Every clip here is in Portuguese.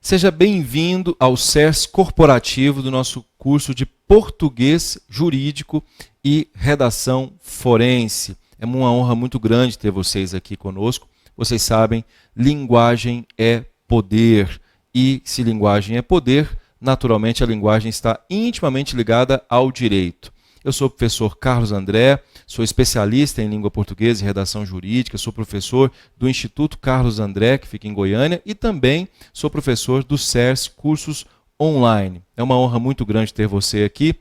Seja bem-vindo ao CERS corporativo do nosso curso de Português Jurídico e Redação Forense. É uma honra muito grande ter vocês aqui conosco. Vocês sabem, linguagem é poder. E se linguagem é poder, naturalmente a linguagem está intimamente ligada ao direito. Eu sou o professor Carlos André, sou especialista em língua portuguesa e redação jurídica, sou professor do Instituto Carlos André, que fica em Goiânia, e também sou professor do CERS Cursos Online. É uma honra muito grande ter você aqui.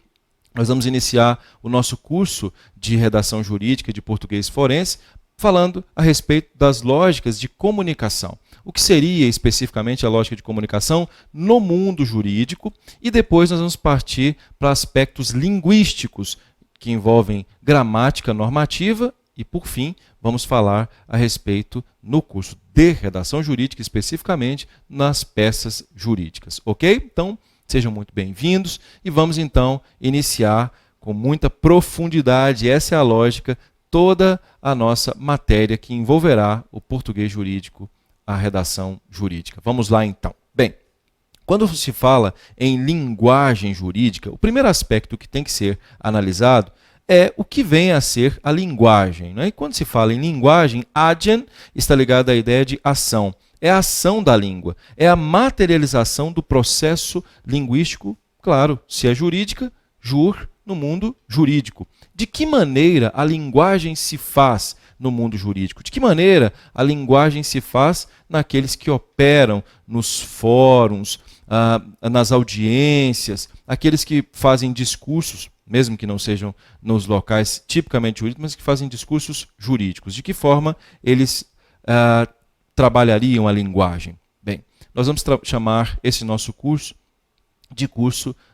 Nós vamos iniciar o nosso curso de redação jurídica de português forense, falando a respeito das lógicas de comunicação. O que seria especificamente a lógica de comunicação no mundo jurídico, e depois nós vamos partir para aspectos linguísticos que envolvem gramática normativa e, por fim, vamos falar a respeito no curso de redação jurídica, especificamente nas peças jurídicas, ok? Então, sejam muito bem-vindos e vamos então iniciar com muita profundidade, essa é a lógica, toda a nossa matéria que envolverá o português jurídico, a redação jurídica. Vamos lá então. Bem, quando se fala em linguagem jurídica, o primeiro aspecto que tem que ser analisado é o que vem a ser a linguagem, né? E quando se fala em linguagem, agen está ligado à ideia de ação. É a ação da língua, é a materialização do processo linguístico, claro, se é jurídica, jur, no mundo jurídico. De que maneira a linguagem se faz no mundo jurídico? De que maneira a linguagem se faz naqueles que operam nos fóruns, nas audiências, aqueles que fazem discursos, mesmo que não sejam nos locais tipicamente jurídicos, mas que fazem discursos jurídicos. De que forma eles trabalhariam a linguagem? Bem, nós vamos chamar esse nosso curso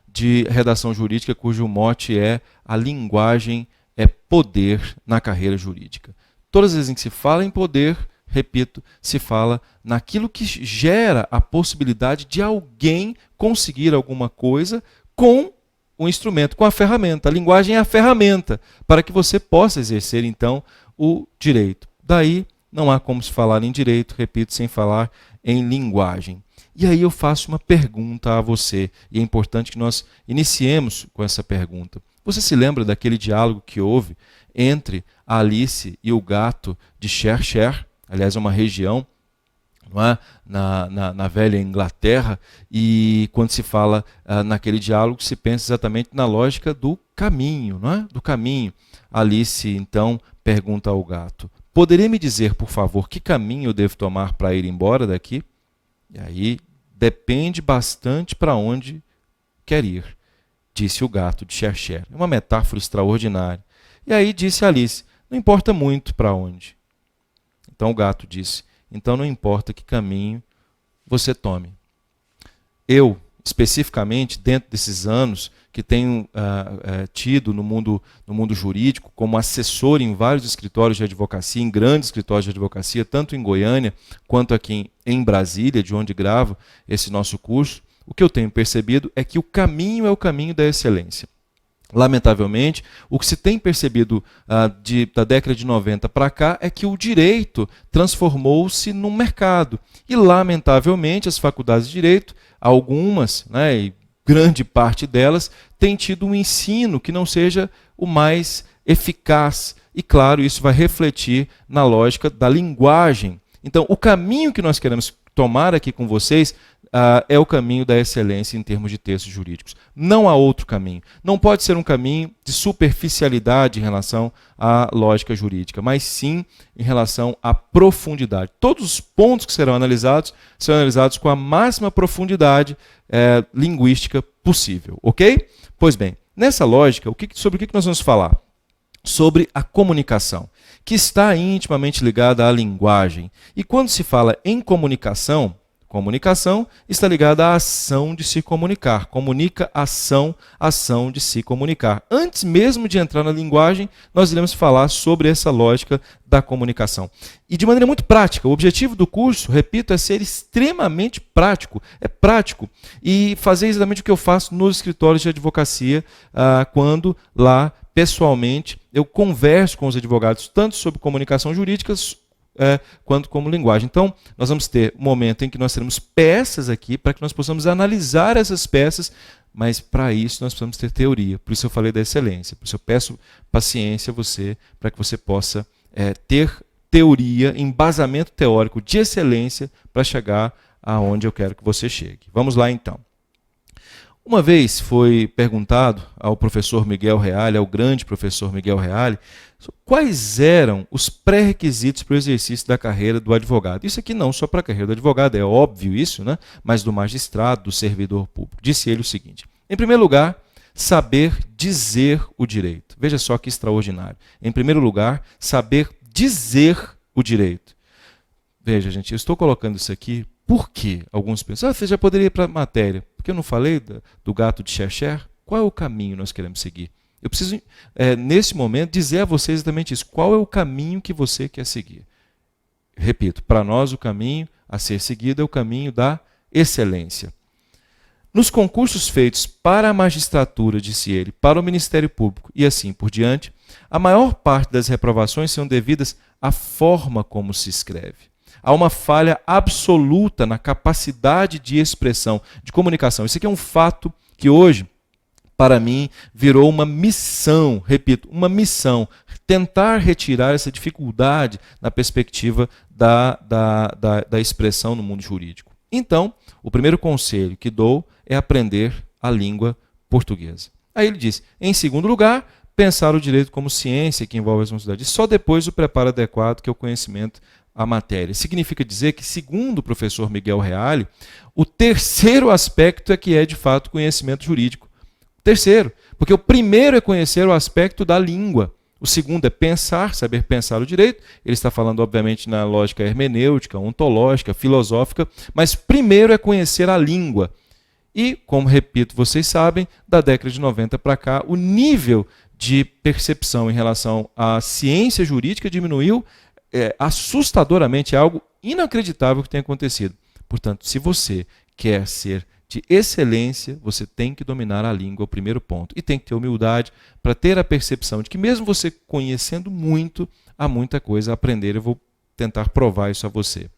de redação jurídica, cujo mote é a linguagem é poder na carreira jurídica. Todas as vezes em que se fala em poder, repito, se fala naquilo que gera a possibilidade de alguém conseguir alguma coisa com o instrumento, com a ferramenta. A linguagem é a ferramenta para que você possa exercer, então, o direito. Daí, não há como se falar em direito, repito, sem falar em linguagem. E aí eu faço uma pergunta a você, e é importante que nós iniciemos com essa pergunta. Você se lembra daquele diálogo que houve entre a Alice e o gato de Cheshire? Aliás, é uma região, não é? na velha Inglaterra, e quando se fala naquele diálogo, se pensa exatamente na lógica do caminho, não é? Do caminho. Alice, então, pergunta ao gato: poderia me dizer, por favor, que caminho eu devo tomar para ir embora daqui? E aí, depende bastante para onde quer ir, disse o gato de Cheshire. É uma metáfora extraordinária. E aí disse Alice: não importa muito para onde. Então o gato disse: então não importa que caminho você tome. Eu, especificamente, dentro desses anos que tenho tido no mundo jurídico, como assessor em vários escritórios de advocacia, em grandes escritórios de advocacia, tanto em Goiânia quanto aqui em Brasília, de onde gravo esse nosso curso, o que eu tenho percebido é que o caminho é o caminho da excelência. Lamentavelmente, o que se tem percebido da década de 90 para cá é que o direito transformou-se num mercado. E, lamentavelmente, as faculdades de direito, algumas, né, e grande parte delas, têm tido um ensino que não seja o mais eficaz. E, claro, isso vai refletir na lógica da linguagem. Então, o caminho que nós queremos tomar aqui com vocês é o caminho da excelência em termos de textos jurídicos. Não há outro caminho. Não pode ser um caminho de superficialidade em relação à lógica jurídica, mas sim em relação à profundidade. Todos os pontos que serão analisados com a máxima profundidade linguística possível, ok? Pois bem, nessa lógica, sobre o que nós vamos falar? Sobre a comunicação, que está intimamente ligada à linguagem. E quando se fala em comunicação está ligada à ação de se comunicar. Comunica, ação de se comunicar. Antes mesmo de entrar na linguagem, nós iremos falar sobre essa lógica da comunicação. E de maneira muito prática. O objetivo do curso, repito, é ser extremamente prático. É prático. E fazer exatamente o que eu faço nos escritórios de advocacia, quando lá, pessoalmente, eu converso com os advogados tanto sobre comunicação jurídica quanto como linguagem. Então, nós vamos ter um momento em que nós teremos peças aqui para que nós possamos analisar essas peças, mas para isso nós precisamos ter teoria. Por isso eu falei da excelência. Por isso eu peço paciência a você, para que você possa ter teoria, embasamento teórico de excelência para chegar aonde eu quero que você chegue. Vamos lá então. Uma vez foi perguntado ao professor Miguel Reale, ao grande professor Miguel Reale, quais eram os pré-requisitos para o exercício da carreira do advogado. Isso aqui não só para a carreira do advogado, é óbvio isso, né? Mas do magistrado, do servidor público. Disse ele o seguinte: em primeiro lugar, saber dizer o direito. Veja só que extraordinário. Em primeiro lugar, saber dizer o direito. Veja, gente, eu estou colocando isso aqui porque alguns pensam, você já poderia ir para a matéria. Porque eu não falei do gato de Cher? Qual é o caminho que nós queremos seguir? Eu preciso, nesse momento, dizer a você exatamente isso. Qual é o caminho que você quer seguir? Repito, para nós o caminho a ser seguido é o caminho da excelência. Nos concursos feitos para a magistratura, disse ele, para o Ministério Público e assim por diante, a maior parte das reprovações são devidas à forma como se escreve. Há uma falha absoluta na capacidade de expressão, de comunicação. Isso aqui é um fato que hoje, para mim, virou uma missão, repito, uma missão, tentar retirar essa dificuldade na perspectiva da expressão no mundo jurídico. Então, o primeiro conselho que dou é aprender a língua portuguesa. Aí ele diz, em segundo lugar, pensar o direito como ciência que envolve a responsabilidade. E só depois o preparo adequado, que é o conhecimento a matéria. Significa dizer que, segundo o professor Miguel Reale, o terceiro aspecto é que é, de fato, conhecimento jurídico. Terceiro, porque o primeiro é conhecer o aspecto da língua. O segundo é pensar, saber pensar o direito. Ele está falando, obviamente, na lógica hermenêutica, ontológica, filosófica, mas primeiro é conhecer a língua. E, como repito, vocês sabem, da década de 90 para cá, o nível de percepção em relação à ciência jurídica diminuiu assustadoramente, é algo inacreditável que tem acontecido. Portanto, se você quer ser de excelência, você tem que dominar a língua, é o primeiro ponto. E tem que ter humildade para ter a percepção de que mesmo você conhecendo muito, há muita coisa a aprender. Eu vou tentar provar isso a você.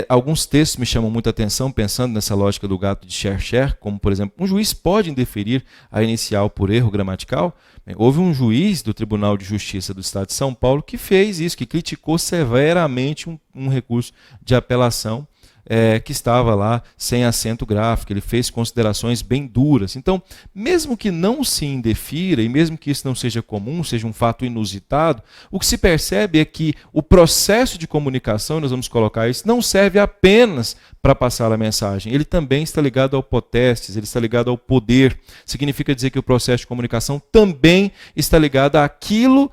Alguns textos me chamam muita atenção, pensando nessa lógica do gato de Cher, como, por exemplo, um juiz pode indeferir a inicial por erro gramatical. Houve um juiz do Tribunal de Justiça do Estado de São Paulo que fez isso, que criticou severamente um recurso de apelação que estava lá sem acento gráfico. Ele fez considerações bem duras. Então, mesmo que não se indefira, e mesmo que isso não seja comum, seja um fato inusitado, o que se percebe é que o processo de comunicação, nós vamos colocar isso, não serve apenas para passar a mensagem. Ele também está ligado ao potestes, ele está ligado ao poder. Significa dizer que o processo de comunicação também está ligado àquilo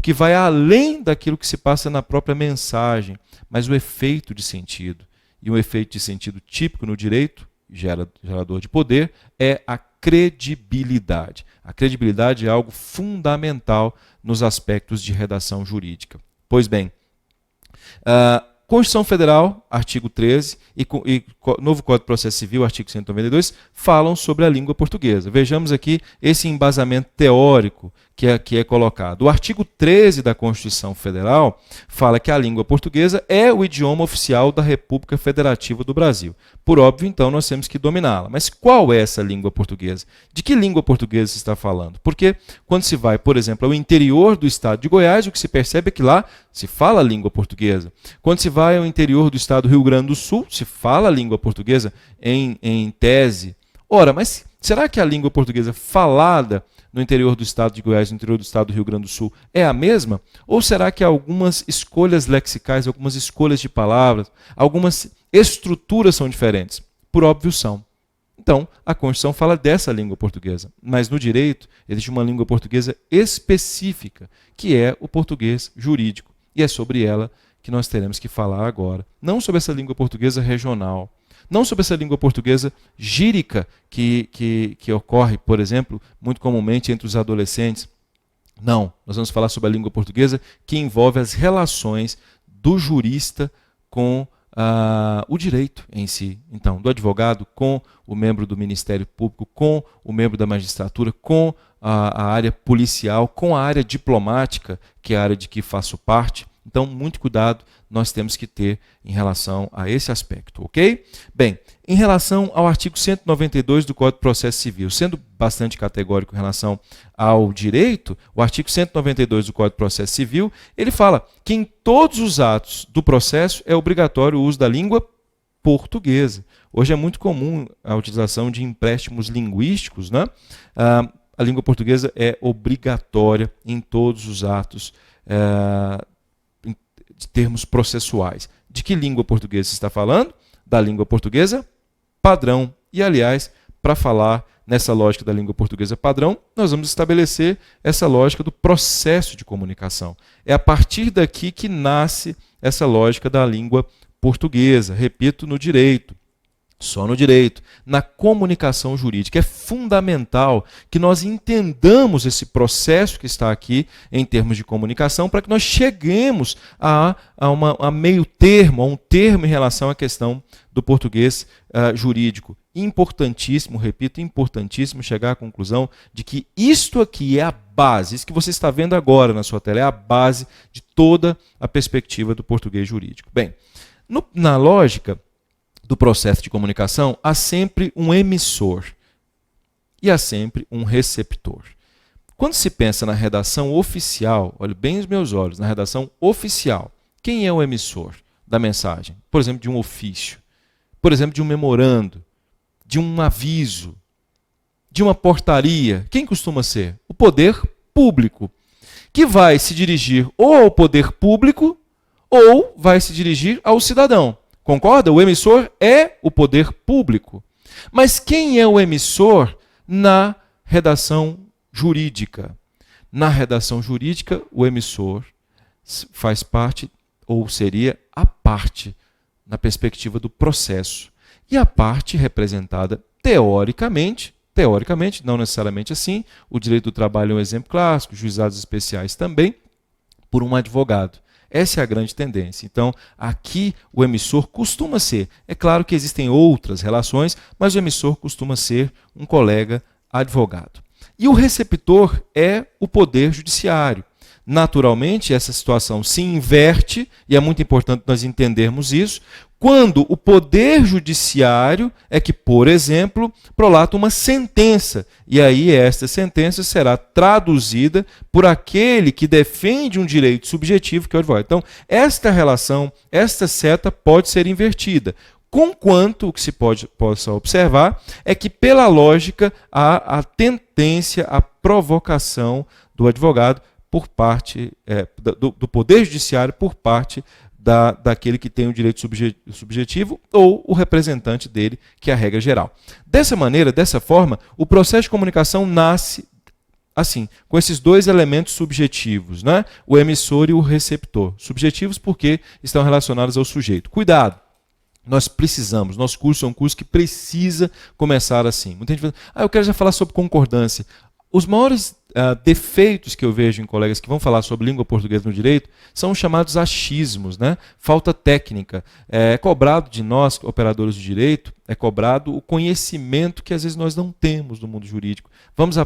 que vai além daquilo que se passa na própria mensagem, mas o efeito de sentido. E o efeito de sentido típico no direito, gerador de poder, é a credibilidade. A credibilidade é algo fundamental nos aspectos de redação jurídica. Pois bem, Constituição Federal, artigo 13, e novo Código de Processo Civil, artigo 192, falam sobre a língua portuguesa. Vejamos aqui esse embasamento teórico que é colocado. O artigo 13 da Constituição Federal fala que a língua portuguesa é o idioma oficial da República Federativa do Brasil. Por óbvio, então, nós temos que dominá-la. Mas qual é essa língua portuguesa? De que língua portuguesa se está falando? Porque quando se vai, por exemplo, ao interior do estado de Goiás, o que se percebe é que lá se fala a língua portuguesa. Quando se vai ao interior do estado do Rio Grande do Sul, se fala a língua portuguesa em tese. Ora, mas será que a língua portuguesa falada no interior do estado de Goiás, no interior do estado do Rio Grande do Sul, é a mesma? Ou será que algumas escolhas lexicais, algumas escolhas de palavras, algumas estruturas são diferentes? Por óbvio são. Então, a Constituição fala dessa língua portuguesa. Mas no direito, existe uma língua portuguesa específica, que é o português jurídico. E é sobre ela que nós teremos que falar agora. Não sobre essa língua portuguesa regional, não sobre essa língua portuguesa gírica que ocorre, por exemplo, muito comumente entre os adolescentes. Não, nós vamos falar sobre a língua portuguesa que envolve as relações do jurista com o direito em si. Então, do advogado com o membro do Ministério Público, com o membro da magistratura, com a área policial, com a área diplomática, que é a área de que faço parte. Então, muito cuidado nós temos que ter em relação a esse aspecto, ok? Bem, em relação ao artigo 192 do Código de Processo Civil, sendo bastante categórico em relação ao direito, o artigo 192 do Código de Processo Civil, ele fala que em todos os atos do processo é obrigatório o uso da língua portuguesa. Hoje é muito comum a utilização de empréstimos linguísticos, né? A língua portuguesa é obrigatória em todos os atos de termos processuais. De que língua portuguesa se está falando? Da língua portuguesa padrão. E, aliás, para falar nessa lógica da língua portuguesa padrão, nós vamos estabelecer essa lógica do processo de comunicação. É a partir daqui que nasce essa lógica da língua portuguesa. Repito, no direito. Só no direito, na comunicação jurídica. É fundamental que nós entendamos esse processo que está aqui em termos de comunicação para que nós cheguemos a meio termo, a um termo em relação à questão do português jurídico. Importantíssimo, repito, importantíssimo chegar à conclusão de que isto aqui é a base, isso que você está vendo agora na sua tela, é a base de toda a perspectiva do português jurídico. Bem, na lógica do processo de comunicação, há sempre um emissor e há sempre um receptor. Quando se pensa na redação oficial, olhe bem os meus olhos, na redação oficial, quem é o emissor da mensagem? Por exemplo, de um ofício, por exemplo, de um memorando, de um aviso, de uma portaria. Quem costuma ser? O poder público, que vai se dirigir ou ao poder público ou vai se dirigir ao cidadão. Concorda? O emissor é o poder público. Mas quem é o emissor na redação jurídica? Na redação jurídica, o emissor faz parte, ou seria a parte, na perspectiva do processo. E a parte representada teoricamente, não necessariamente assim, o direito do trabalho é um exemplo clássico, juizados especiais também, por um advogado. Essa é a grande tendência. Então, aqui o emissor costuma ser. É claro que existem outras relações, mas o emissor costuma ser um colega advogado. E o receptor é o poder judiciário. Naturalmente, essa situação se inverte, e é muito importante nós entendermos isso, quando o poder judiciário é que, por exemplo, prolata uma sentença. E aí esta sentença será traduzida por aquele que defende um direito subjetivo, que é o advogado. Então, esta relação, esta seta pode ser invertida. Conquanto o que se possa observar é que, pela lógica, há a tendência, a provocação do advogado por parte do poder judiciário por parte daquele que tem o direito subjetivo ou o representante dele, que é a regra geral. Dessa maneira, dessa forma, o processo de comunicação nasce assim, com esses dois elementos subjetivos, né? O emissor e o receptor. Subjetivos porque estão relacionados ao sujeito. Cuidado! Nós precisamos, nosso curso é um curso que precisa começar assim. Muita gente fala, eu quero já falar sobre concordância. Os maiores defeitos que eu vejo em colegas que vão falar sobre língua portuguesa no direito são os chamados achismos, né? Falta técnica. É cobrado de nós, operadores de direito, é cobrado o conhecimento que às vezes nós não temos no mundo jurídico. Vamos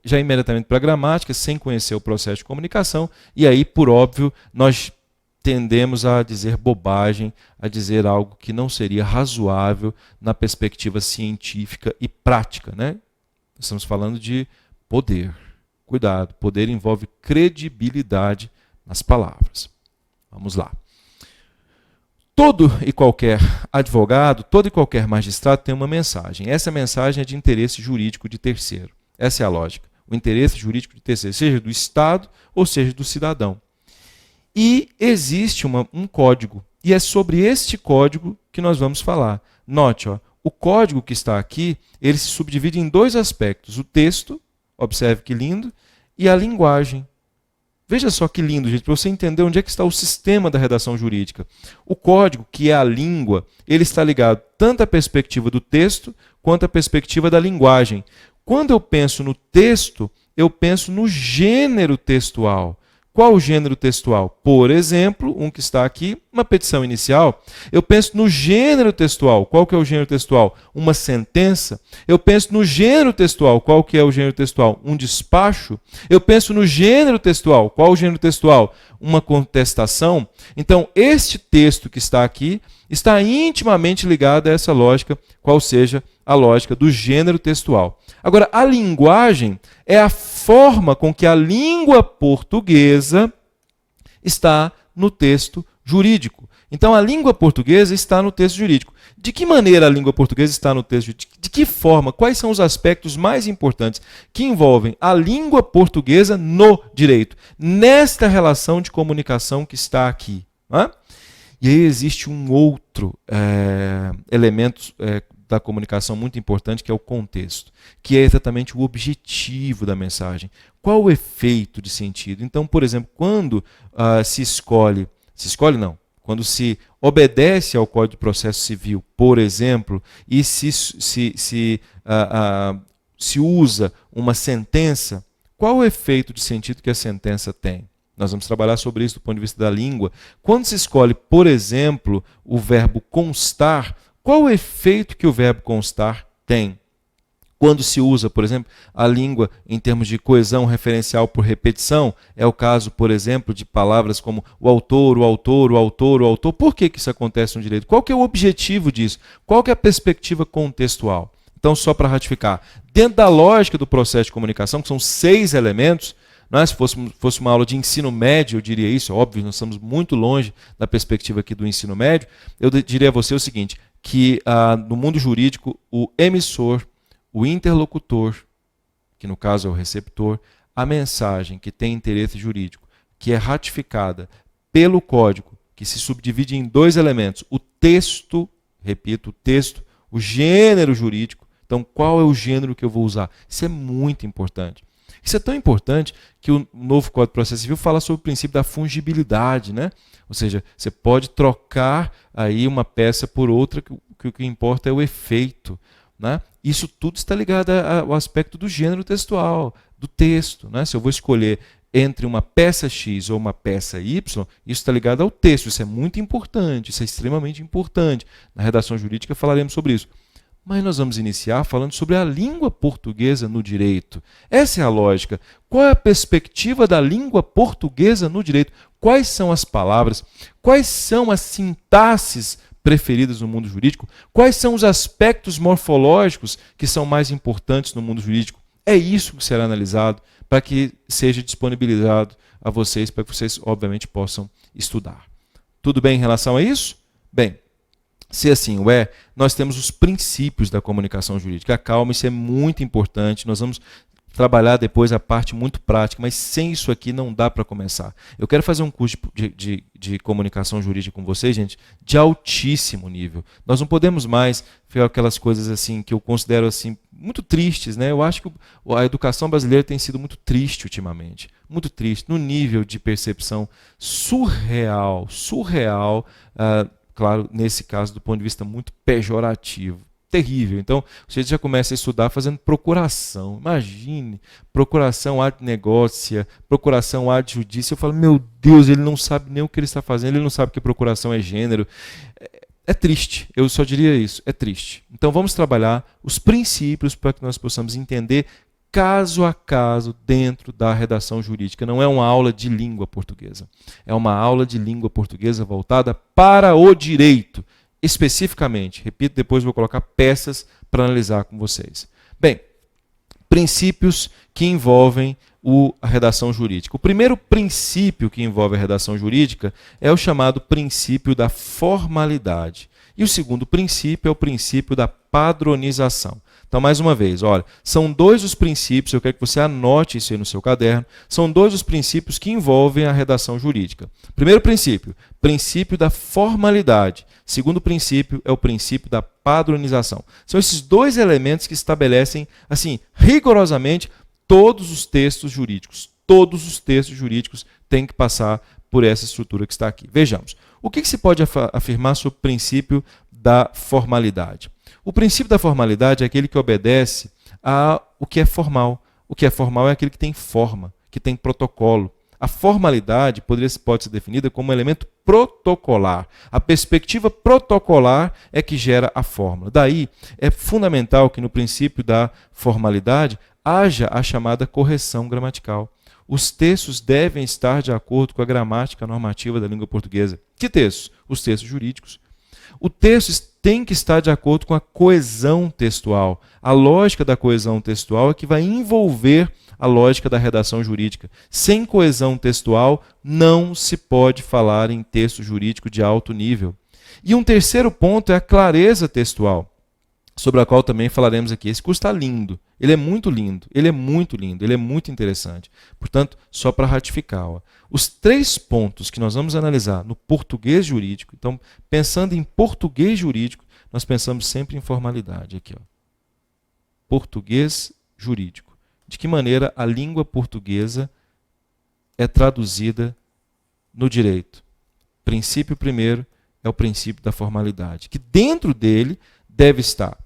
já imediatamente para a gramática, sem conhecer o processo de comunicação, e aí, por óbvio, nós tendemos a dizer bobagem, a dizer algo que não seria razoável na perspectiva científica e prática, né? Estamos falando de poder. Cuidado, poder envolve credibilidade nas palavras. Vamos lá. Todo e qualquer advogado, todo e qualquer magistrado tem uma mensagem. Essa mensagem é de interesse jurídico de terceiro. Essa é a lógica. O interesse jurídico de terceiro, seja do Estado ou seja do cidadão. E existe um código. E é sobre este código que nós vamos falar. Note, o código que está aqui, ele se subdivide em dois aspectos. O texto, observe que lindo, e a linguagem. Veja só que lindo, gente, para você entender onde é que está o sistema da redação jurídica. O código, que é a língua, ele está ligado tanto à perspectiva do texto, quanto à perspectiva da linguagem. Quando eu penso no texto, eu penso no gênero textual. Qual o gênero textual? Por exemplo, um que está aqui, uma petição inicial. Eu penso no gênero textual. Qual que é o gênero textual? Uma sentença. Eu penso no gênero textual. Qual que é o gênero textual? Um despacho. Eu penso no gênero textual. Qual o gênero textual? Uma contestação. Então, este texto que está aqui está intimamente ligado a essa lógica, qual seja a lógica do gênero textual. Agora, a linguagem é a forma com que a língua portuguesa está no texto jurídico. Então, a língua portuguesa está no texto jurídico. De que maneira a língua portuguesa está no texto jurídico? De que forma? Quais são os aspectos mais importantes que envolvem a língua portuguesa no direito, nesta relação de comunicação que está aqui? E aí existe um outro elemento da comunicação muito importante, que é o contexto, que é exatamente o objetivo da mensagem. Qual o efeito de sentido? Então, por exemplo, quando quando se obedece ao Código de Processo Civil, por exemplo, e se usa uma sentença, qual o efeito de sentido que a sentença tem? Nós vamos trabalhar sobre isso do ponto de vista da língua. Quando se escolhe, por exemplo, o verbo constar, qual o efeito que o verbo constar tem? Quando se usa, por exemplo, a língua em termos de coesão referencial por repetição, é o caso, por exemplo, de palavras como o autor, o autor, o autor, o autor. Por que isso acontece no direito? Qual que é o objetivo disso? Qual que é a perspectiva contextual? Então, só para ratificar, dentro da lógica do processo de comunicação, que são 6 elementos, se fosse uma aula de ensino médio, eu diria isso, óbvio, nós estamos muito longe da perspectiva aqui do ensino médio, eu diria a você o seguinte, que no mundo jurídico, o emissor, o interlocutor, que no caso é o receptor, a mensagem que tem interesse jurídico, que é ratificada pelo código, que se subdivide em 2 elementos, o texto, repito, o texto, o gênero jurídico. Então, qual é o gênero que eu vou usar? Isso é muito importante. Isso é tão importante que o novo Código de Processo Civil fala sobre o princípio da fungibilidade, né? Ou seja, você pode trocar aí uma peça por outra, que o que importa é o efeito, né? Isso tudo está ligado ao aspecto do gênero textual, do texto, né? Se eu vou escolher entre uma peça X ou uma peça Y, isso está ligado ao texto. Isso é muito importante, isso é extremamente importante. Na redação jurídica falaremos sobre isso. Mas nós vamos iniciar falando sobre a língua portuguesa no direito. Essa é a lógica. Qual é a perspectiva da língua portuguesa no direito? Quais são as palavras? Quais são as sintaxes preferidas no mundo jurídico? Quais são os aspectos morfológicos que são mais importantes no mundo jurídico? É isso que será analisado para que seja disponibilizado a vocês, para que vocês, obviamente, possam estudar. Tudo bem em relação a isso? Bem, se assim o é, nós temos os princípios da comunicação jurídica. Calma, isso é muito importante. Nós vamos trabalhar depois a parte muito prática, mas sem isso aqui não dá para começar. Eu quero fazer um curso de comunicação jurídica com vocês, gente, de altíssimo nível. Nós não podemos mais ficar aquelas coisas assim que eu considero assim muito tristes, né? Eu acho que a educação brasileira tem sido muito triste ultimamente, muito triste, no nível de percepção surreal, claro, nesse caso, do ponto de vista muito pejorativo, terrível. Então, você já começa a estudar fazendo procuração. Imagine, procuração ad negócia, procuração ad judicia. Eu falo, meu Deus, ele não sabe nem o que ele está fazendo, ele não sabe que procuração é gênero. É triste, eu só diria isso, é triste. Então, vamos trabalhar os princípios para que nós possamos entender caso a caso dentro da redação jurídica. Não é uma aula de língua portuguesa. É uma aula de língua portuguesa voltada para o direito, especificamente. Repito, depois vou colocar peças para analisar com vocês. Bem, princípios que envolvem a redação jurídica. O primeiro princípio que envolve a redação jurídica é o chamado princípio da formalidade. E o segundo princípio é o princípio da padronização. Então, mais uma vez, olha, são 2 os princípios, eu quero que você anote isso aí no seu caderno, são 2 os princípios que envolvem a redação jurídica. Primeiro princípio, princípio da formalidade. Segundo princípio é o princípio da padronização. São esses 2 elementos que estabelecem, assim, rigorosamente, todos os textos jurídicos. Todos os textos jurídicos têm que passar por essa estrutura que está aqui. Vejamos, o que se pode afirmar sobre o princípio da formalidade? O princípio da formalidade é aquele que obedece ao que é formal. O que é formal é aquele que tem forma, que tem protocolo. A formalidade pode ser definida como um elemento protocolar. A perspectiva protocolar é que gera a fórmula. Daí, é fundamental que no princípio da formalidade haja a chamada correção gramatical. Os textos devem estar de acordo com a gramática normativa da língua portuguesa. Que textos? Os textos jurídicos. O texto tem que estar de acordo com a coesão textual. A lógica da coesão textual é que vai envolver a lógica da redação jurídica. Sem coesão textual, não se pode falar em texto jurídico de alto nível. E um terceiro ponto é a clareza textual, sobre a qual também falaremos aqui. Esse curso está lindo, ele é muito lindo, ele é muito lindo, ele é muito interessante. Portanto, só para ratificar, os 3 pontos que nós vamos analisar no português jurídico, então, pensando em português jurídico, nós pensamos sempre em formalidade. Aqui, português jurídico. De que maneira a língua portuguesa é traduzida no direito? Princípio primeiro é o princípio da formalidade, que dentro dele deve estar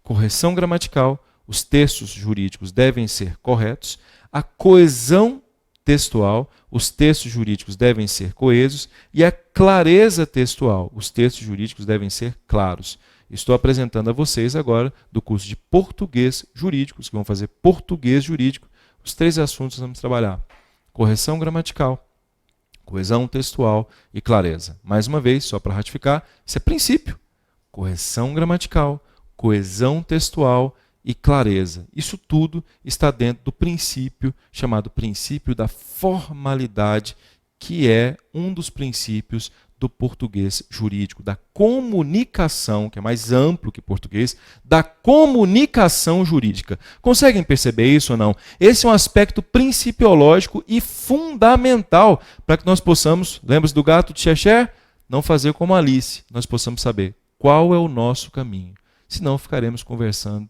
correção gramatical, os textos jurídicos devem ser corretos, a coesão textual, os textos jurídicos devem ser coesos, e a clareza textual, os textos jurídicos devem ser claros. Estou apresentando a vocês agora, do curso de português jurídico, que vão fazer português jurídico, os 3 assuntos que vamos trabalhar: correção gramatical, coesão textual e clareza. Mais uma vez, só para ratificar, isso é princípio. Correção gramatical, coesão textual e clareza. Isso tudo está dentro do princípio chamado princípio da formalidade, que é um dos princípios do português jurídico, da comunicação, que é mais amplo que português, da comunicação jurídica. Conseguem perceber isso ou não? Esse é um aspecto principiológico e fundamental para que nós possamos, lembra-se do gato de Cheshire? Não fazer como Alice, nós possamos saber qual é o nosso caminho. Senão ficaremos conversando,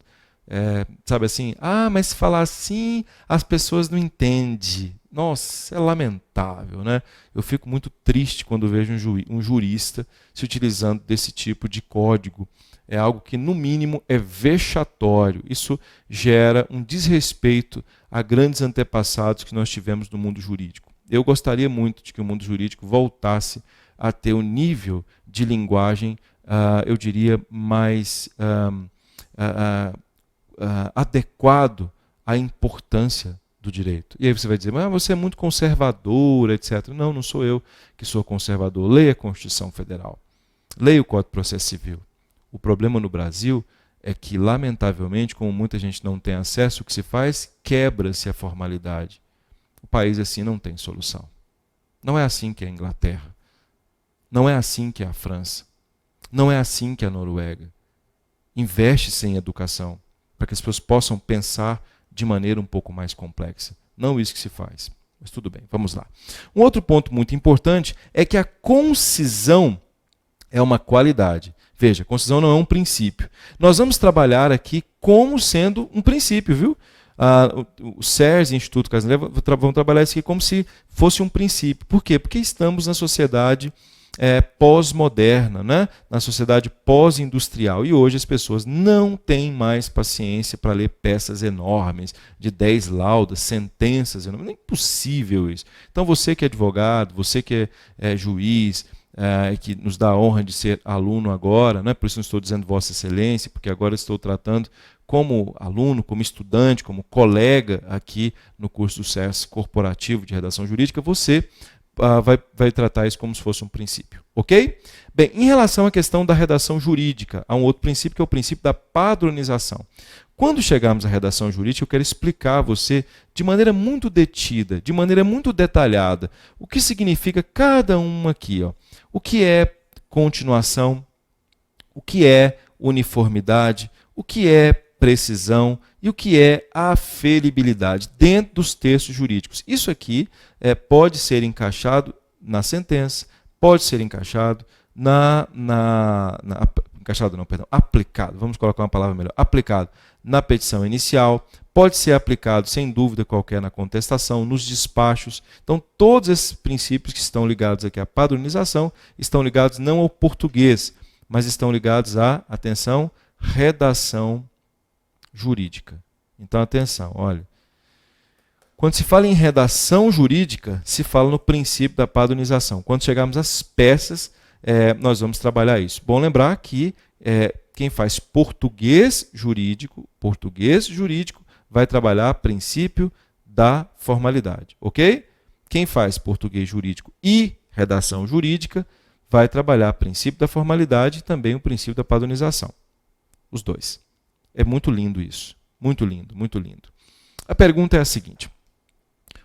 sabe assim, mas se falar assim, as pessoas não entendem. Nossa, é lamentável, né? Eu fico muito triste quando vejo um jurista se utilizando desse tipo de código. É algo que, no mínimo, é vexatório. Isso gera um desrespeito a grandes antepassados que nós tivemos no mundo jurídico. Eu gostaria muito de que o mundo jurídico voltasse a ter um nível de linguagem, eu diria, mais adequado à importância do direito. E aí você vai dizer, mas você é muito conservador, etc. Não, não sou eu que sou conservador. Leia a Constituição Federal. Leia o Código de Processo Civil. O problema no Brasil é que, lamentavelmente, como muita gente não tem acesso, o que se faz? Quebra-se a formalidade. O país assim não tem solução. Não é assim que é a Inglaterra. Não é assim que é a França. Não é assim que é a Noruega. Investe-se em educação, para que as pessoas possam pensar de maneira um pouco mais complexa. Não isso que se faz. Mas tudo bem, vamos lá. Um outro ponto muito importante é que a concisão é uma qualidade. Veja, concisão não é um princípio. Nós vamos trabalhar aqui como sendo um princípio, viu? O SERS, Instituto Casanova, vão trabalhar isso aqui como se fosse um princípio. Por quê? Porque estamos na sociedade pós-moderna, né? Na sociedade pós-industrial. E hoje as pessoas não têm mais paciência para ler peças enormes, de 10 laudas, sentenças enormes. É impossível isso. Então você que é advogado, você que é juiz, que nos dá a honra de ser aluno agora, né? Por isso não estou dizendo Vossa Excelência, porque agora estou tratando como aluno, como estudante, como colega aqui no curso do SERS Corporativo de Redação Jurídica, você vai tratar isso como se fosse um princípio, ok? Bem, em relação à questão da redação jurídica, há um outro princípio que é o princípio da padronização. Quando chegarmos à redação jurídica, eu quero explicar a você de maneira muito detida, de maneira muito detalhada, o que significa cada uma aqui. O que é continuação, o que é uniformidade, o que é precisão e o que é aferibilidade dentro dos textos jurídicos. Isso aqui pode ser encaixado na sentença, pode ser encaixado aplicado, vamos colocar uma palavra melhor, aplicado na petição inicial, pode ser aplicado sem dúvida qualquer na contestação, nos despachos. Então todos esses princípios que estão ligados aqui à padronização estão ligados não ao português, mas estão ligados à, atenção, redação jurídica. Então, atenção, olha. Quando se fala em redação jurídica, se fala no princípio da padronização. Quando chegarmos às peças, nós vamos trabalhar isso. Bom lembrar que quem faz português jurídico vai trabalhar princípio da formalidade, ok? Quem faz português jurídico e redação jurídica vai trabalhar princípio da formalidade e também o princípio da padronização. Os dois. É muito lindo isso. Muito lindo, muito lindo. A pergunta é a seguinte: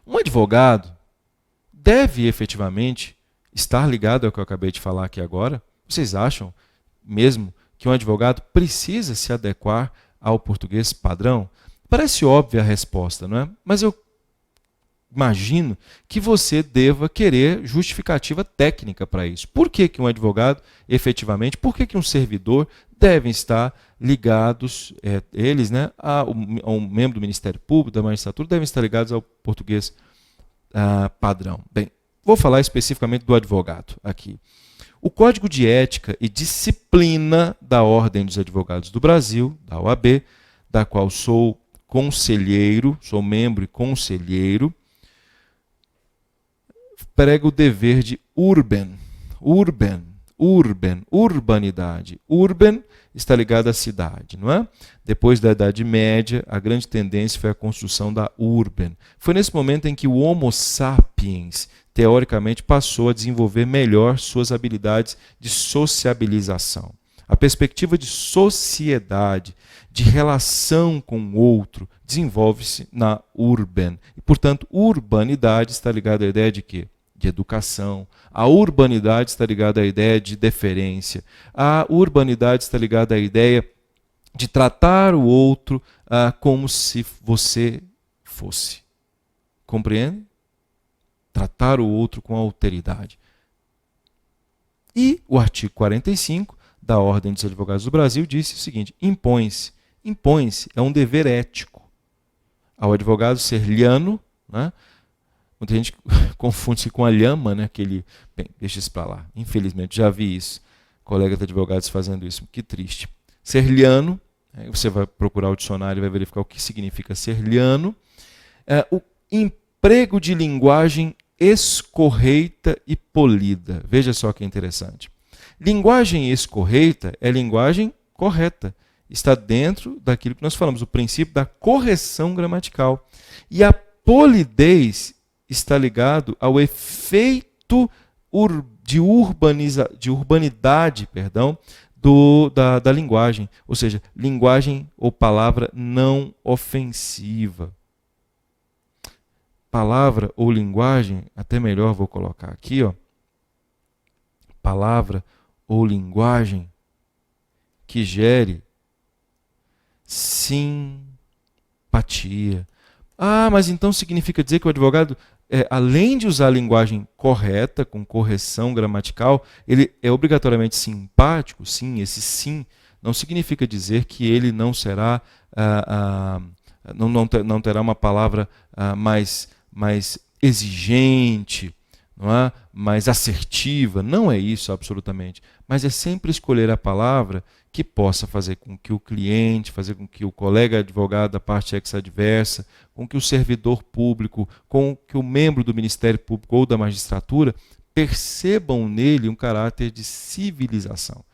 um advogado deve efetivamente estar ligado ao que eu acabei de falar aqui agora? Vocês acham mesmo que um advogado precisa se adequar ao português padrão? Parece óbvia a resposta, não é? Mas eu imagino que você deva querer justificativa técnica para isso. Por que um advogado, efetivamente, por que um servidor devem estar ligados, eles, né, a um membro do Ministério Público, da magistratura, devem estar ligados ao português padrão? Bem, vou falar especificamente do advogado aqui. O Código de Ética e Disciplina da Ordem dos Advogados do Brasil, da OAB, da qual sou conselheiro, sou membro e conselheiro, prega o dever de urbanidade. Urban está ligado à cidade, não é? Depois da Idade Média, a grande tendência foi a construção da urban. Foi nesse momento em que o Homo sapiens, teoricamente, passou a desenvolver melhor suas habilidades de sociabilização. A perspectiva de sociedade, de relação com o outro, desenvolve-se na urban. E, portanto, urbanidade está ligada à ideia de quê? De educação. A urbanidade está ligada à ideia de deferência. A urbanidade está ligada à ideia de tratar o outro como se você fosse. Compreende? Tratar o outro com alteridade. E o artigo 45 da Ordem dos Advogados do Brasil disse o seguinte: impõe-se é um dever ético ao advogado ser liano, né? Muita gente confunde-se com a lhama, né? Bem, deixa isso para lá. Infelizmente, já vi isso. Colegas de advogados fazendo isso. Que triste. Ser liano, você vai procurar o dicionário e vai verificar o que significa ser liano. O emprego de linguagem escorreita e polida. Veja só que interessante. Linguagem escorreita é linguagem correta. Está dentro daquilo que nós falamos, o princípio da correção gramatical. E a polidez está ligado ao efeito de urbanidade, da linguagem, ou seja, linguagem ou palavra não ofensiva. Palavra ou linguagem, até melhor vou colocar aqui, ó, palavra ou linguagem que gere simpatia. Mas então significa dizer que o advogado, além de usar a linguagem correta, com correção gramatical, ele é obrigatoriamente simpático? Sim, esse sim não significa dizer que ele não será, não terá uma palavra mais exigente, não é? Mais assertiva. Não é isso absolutamente. Mas é sempre escolher a palavra que possa fazer com que o cliente, fazer com que o colega advogado da parte ex-adversa, com que o servidor público, com que o membro do Ministério Público ou da magistratura percebam nele um caráter de civilização.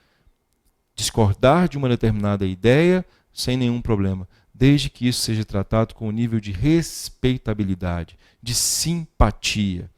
Discordar de uma determinada ideia sem nenhum problema, desde que isso seja tratado com um nível de respeitabilidade, de simpatia.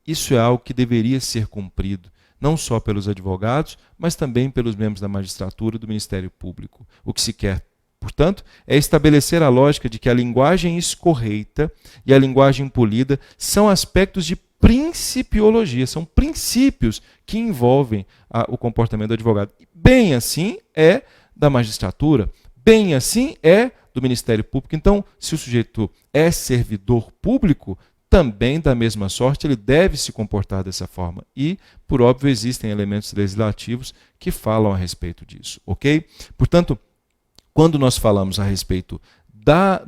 Isso é algo que deveria ser cumprido, não só pelos advogados, mas também pelos membros da magistratura e do Ministério Público. O que se quer, portanto, é estabelecer a lógica de que a linguagem escorreita e a linguagem polida são aspectos de principiologia, são princípios que envolvem o comportamento do advogado. Bem assim é da magistratura, bem assim é do Ministério Público. Então, se o sujeito é servidor público, também, da mesma sorte, ele deve se comportar dessa forma. E, por óbvio, existem elementos legislativos que falam a respeito disso, ok? Portanto, quando nós falamos a respeito da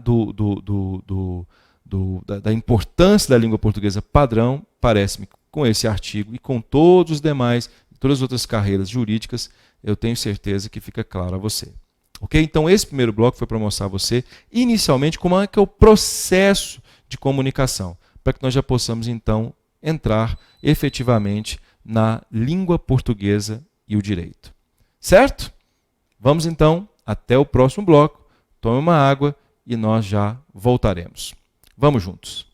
importância da língua portuguesa padrão, parece-me que com esse artigo e com todos os demais, todas as outras carreiras jurídicas, eu tenho certeza que fica claro a você. Ok? Então, esse primeiro bloco foi para mostrar a você, inicialmente, como é que é o processo de comunicação, para que nós já possamos, então, entrar efetivamente na língua portuguesa e o direito. Certo? Vamos, então, até o próximo bloco. Tome uma água e nós já voltaremos. Vamos juntos.